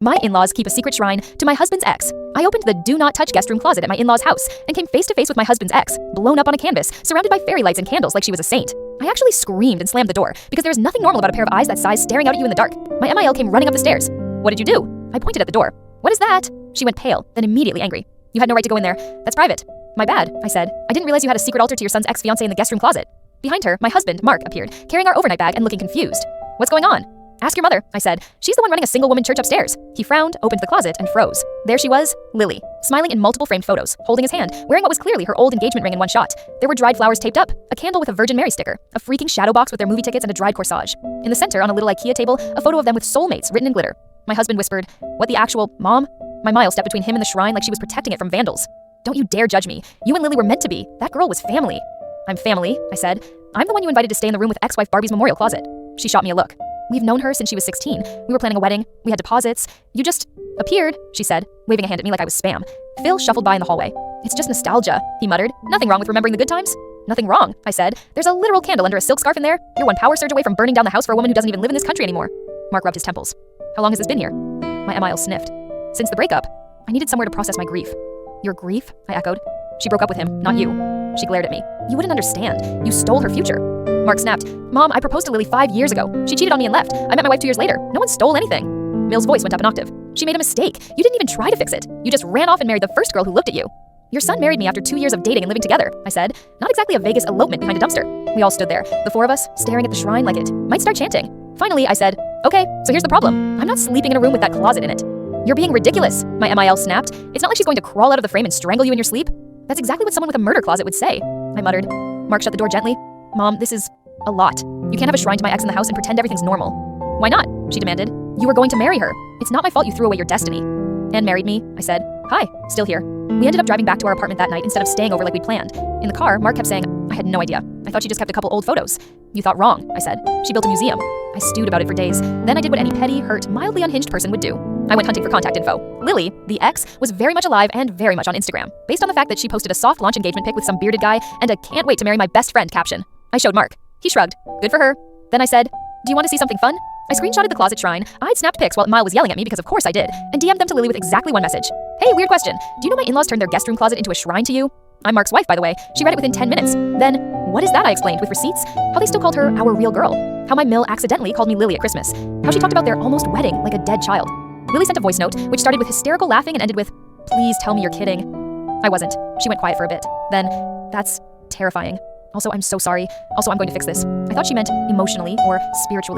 My in-laws keep a secret shrine to my husband's ex. I opened the do not touch guest room closet at my in-laws' house and came face to face with my husband's ex, blown up on a canvas, surrounded by fairy lights and candles like she was a saint. I actually screamed and slammed the door because there is nothing normal about a pair of eyes that size staring out at you in the dark. My MIL came running up the stairs. What did you do? I pointed at the door. What is that? She went pale, then immediately angry. You had no right to go in there. That's private. My bad, I said. I didn't realize you had a secret altar to your son's ex-fiancé in the guest room closet. Behind her, my husband, Mark, appeared, carrying our overnight bag and looking confused. What's going on? Ask your mother, I said. She's the one running a single-woman church upstairs. He frowned, opened the closet, and froze. There she was, Lily, smiling in multiple framed photos, holding his hand, wearing what was clearly her old engagement ring in one shot. There were dried flowers taped up, a candle with a Virgin Mary sticker, a freaking shadow box with their movie tickets and a dried corsage. In the center, on a little IKEA table, a photo of them with soulmates written in glitter. My husband whispered, "What the actual, Mom?" My Mile stepped between him and the shrine like she was protecting it from vandals. Don't you dare judge me. You and Lily were meant to be. That girl was family. I'm family, I said. I'm the one you invited to stay in the room with ex-wife Barbie's memorial closet. She shot me a look. We've known her since she was 16. We were planning a wedding. We had deposits. You just appeared, she said, waving a hand at me like I was spam. Phil shuffled by in the hallway. It's just nostalgia, he muttered. Nothing wrong with remembering the good times? Nothing wrong, I said. There's a literal candle under a silk scarf in there. You're one power surge away from burning down the house for a woman who doesn't even live in this country anymore. Mark rubbed his temples. How long has this been here? My MIL sniffed. Since the breakup. I needed somewhere to process my grief. Your grief? I echoed. She broke up with him, not you. She glared at me. You wouldn't understand. You stole her future. Mark snapped. Mom, I proposed to Lily 5 years ago. She cheated on me and left. I met my wife 2 years later. No one stole anything. Mill's voice went up an octave. She made a mistake. You didn't even try to fix it. You just ran off and married the first girl who looked at you. Your son married me after 2 years of dating and living together, I said. Not exactly a Vegas elopement behind a dumpster. We all stood there, the 4 of us, staring at the shrine like it might start chanting. Finally, I said, okay, so here's the problem. I'm not sleeping in a room with that closet in it. You're being ridiculous, my MIL snapped. It's not like she's going to crawl out of the frame and strangle you in your sleep. That's exactly what someone with a murder closet would say, I muttered. Mark shut the door gently. Mom, this is a lot. You can't have a shrine to my ex in the house and pretend everything's normal. Why not? She demanded. You were going to marry her. It's not my fault you threw away your destiny. And married me, I said. Hi, still here. We ended up driving back to our apartment that night instead of staying over like we'd planned. In the car, Mark kept saying, I had no idea. I thought she just kept a couple old photos. You thought wrong, I said. She built a museum. I stewed about it for days. Then I did what any petty, hurt, mildly unhinged person would do. I went hunting for contact info. Lily, the ex, was very much alive and very much on Instagram, based on the fact that she posted a soft launch engagement pic with some bearded guy and a can't wait to marry my best friend caption. I showed Mark. He shrugged. Good for her. Then I said, do you want to see something fun? I screenshotted the closet shrine. I'd snapped pics while Mile was yelling at me because of course I did, and DM'd them to Lily with exactly one message. Hey, weird question. Do you know my in-laws turned their guest room closet into a shrine to you? I'm Mark's wife, by the way. She read it within 10 minutes. Then, what is that, I explained, with receipts? How they still called her our real girl. How my Mill accidentally called me Lily at Christmas. How she talked about their almost wedding like a dead child. Lily sent a voice note, which started with hysterical laughing and ended with, please tell me you're kidding. I wasn't. She went quiet for a bit. Then, that's terrifying. Also, I'm so sorry. Also, I'm going to fix this. I thought she meant emotionally or spiritually.